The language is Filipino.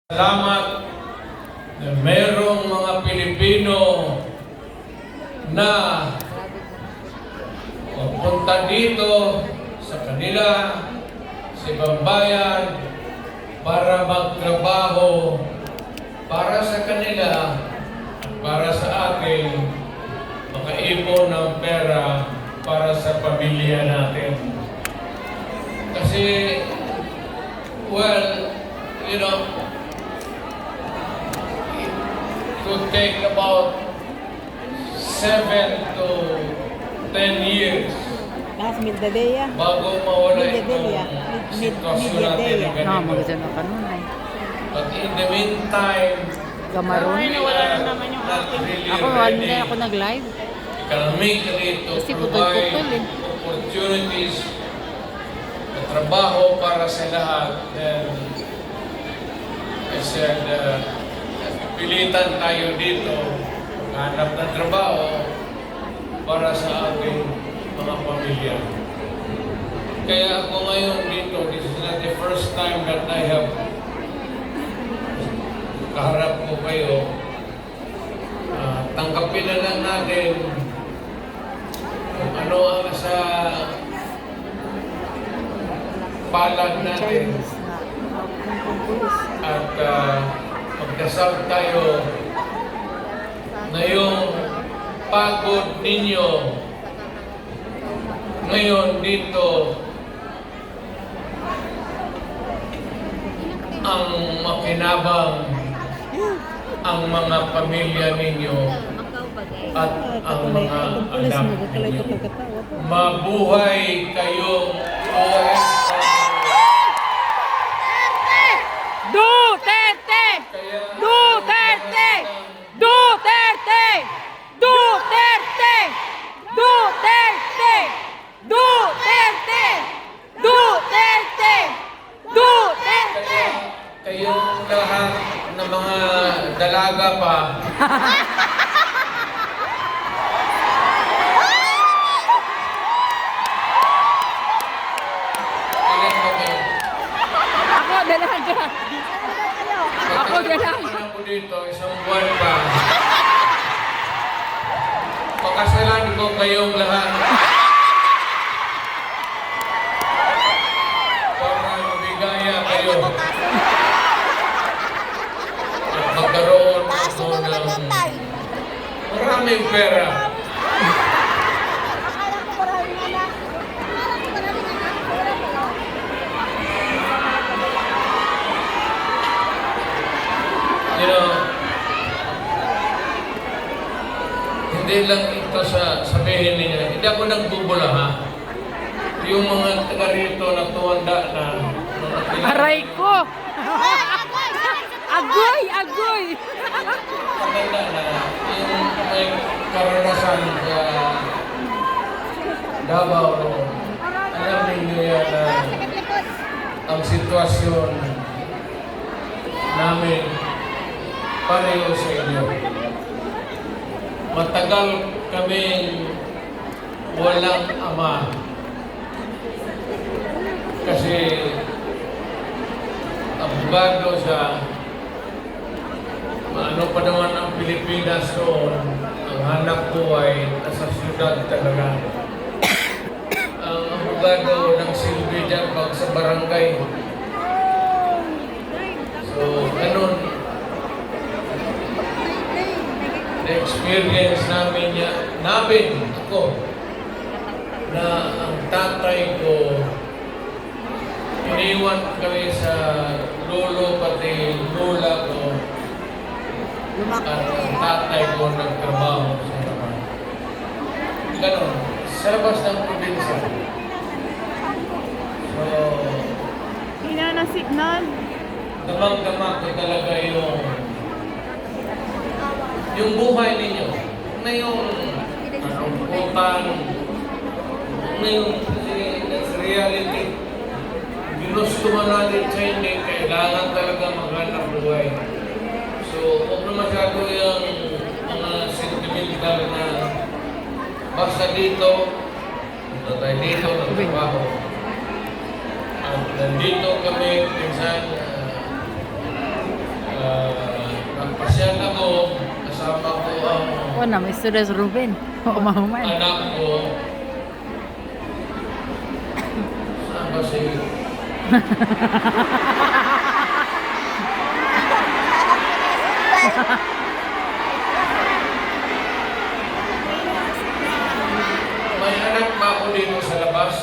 Salamat na mayroong mga Pilipino na pupunta dito sa kanila, sa ibang bayan, para magtrabaho para sa kanila at para sa atin, makaipon ng pera para sa pamilya natin. Kasi, well, you know, it would take about 7 to 10 years Last midday bago mawala Midday, itong yeah. sitwasyon natin na ganito. magdyan na kanunay. But in the meantime, Gamaron. Ay, nawala na naman yung not aking. really Ako, ready. hindi ako nag-live. Economically to Kasi provide putol-putol eh. opportunities na trabaho para sa lahat. Then, I said, pilitan tayo dito maghanap ng trabaho para sa ating mga pamilya. Kaya ako ngayon dito, this is not the first time that I have kaharap ko kayo. Tanggapin na lang natin kung ano ang sa palad natin at magdasal tayo na yung pagod ninyo ngayon dito ang makinabang ang mga pamilya ninyo at ang mga anak ninyo. Mabuhay kayong Duterte! Kaya, Duterte! Duterte! Duterte! Duterte! Duterte! Duterte! Duterte! kayong lahat ng mga dalaga pa, ilan ba kayo? Ako, dalaga. Ako, dalaga. Ako dito, isang buwan pa. Pakasalan ko kayong lahat. Para mabigaya kayo. At magkaroon ako ng maraming pera. You know, hindi lang ito sa sabihin niya. Hindi ako nagbubula, ha? Yung mga taga rito na tuwanda na Aray ko! Agoy! Agoy! matanda na yung may karanasan sa Davao noon. Alam ninyo yan na ang sitwasyon namin pareho sa inyo. Matagal kaming walang ama. Kasi abogado siya. Ano pa naman ang Pilipinas noon, ang hanap buhay nasa syudad talaga. Ang abogado ng silbi dyan pag sa barangay. So, ganun. Na-experience namin ako, na ang tatay ko, iniwan kami sa lolo pati lola ko, at ang tatay ko nagtrabaho sa labas. Ganon, sa labas ng probinsya. So, Hina ng signal. damang-damang ko talaga yung buhay ninyo. Na yung kalungkutan, na yung that's reality. Ginusto man natin sa hindi, kailangan talaga maghanap buhay. So, huwag na masyado yung mga sentimental na basta dito, tayo dito, nagtrabaho. At nandito kami, minsan, na, may students Ruben. Oo, mahuman. anak ko. Saan ba si... May anak ba ako dito sa labas?